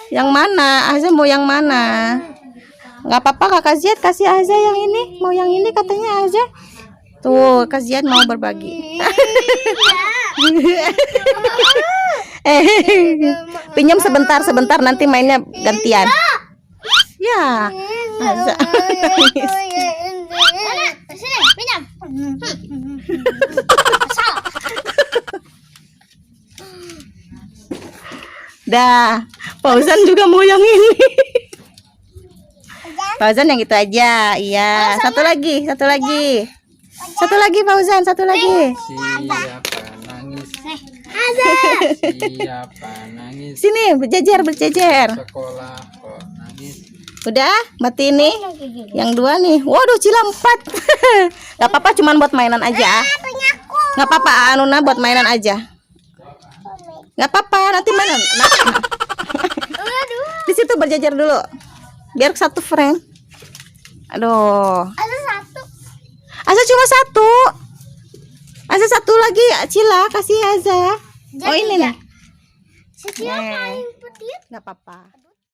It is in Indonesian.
Yang mana? Aza mau yang mana? Nggak apa-apa Kakak Ziad kasih Aza yang ini. Mau yang ini katanya Aza. Tuh, Kak Ziad mau berbagi. Pinjam sebentar nanti mainnya gantian. Ya, Aza. Sini, pinjam. Dah, Fauzan juga mau yang ini. Fauzan yang itu aja. Iya, satu lagi. Satu lagi Fauzan, satu lagi. Siapa nangis? Siapa nangis? Sini, berjejer. Sekolah kok nangis? Udah, mati ini. Yang dua nih. Waduh, Cila 4. Gak apa-apa, cuman buat mainan aja. Gak apa-apa, Anuna buat mainan aja. Gak apa-apa, nanti mainan. Di situ berjejer dulu. Biar satu frame. Aduh. Ada satu. Aza cuma satu. Aza satu lagi, Cila kasih Aza. Oh ini nih. Si Cila paling petit. Gak apa-apa.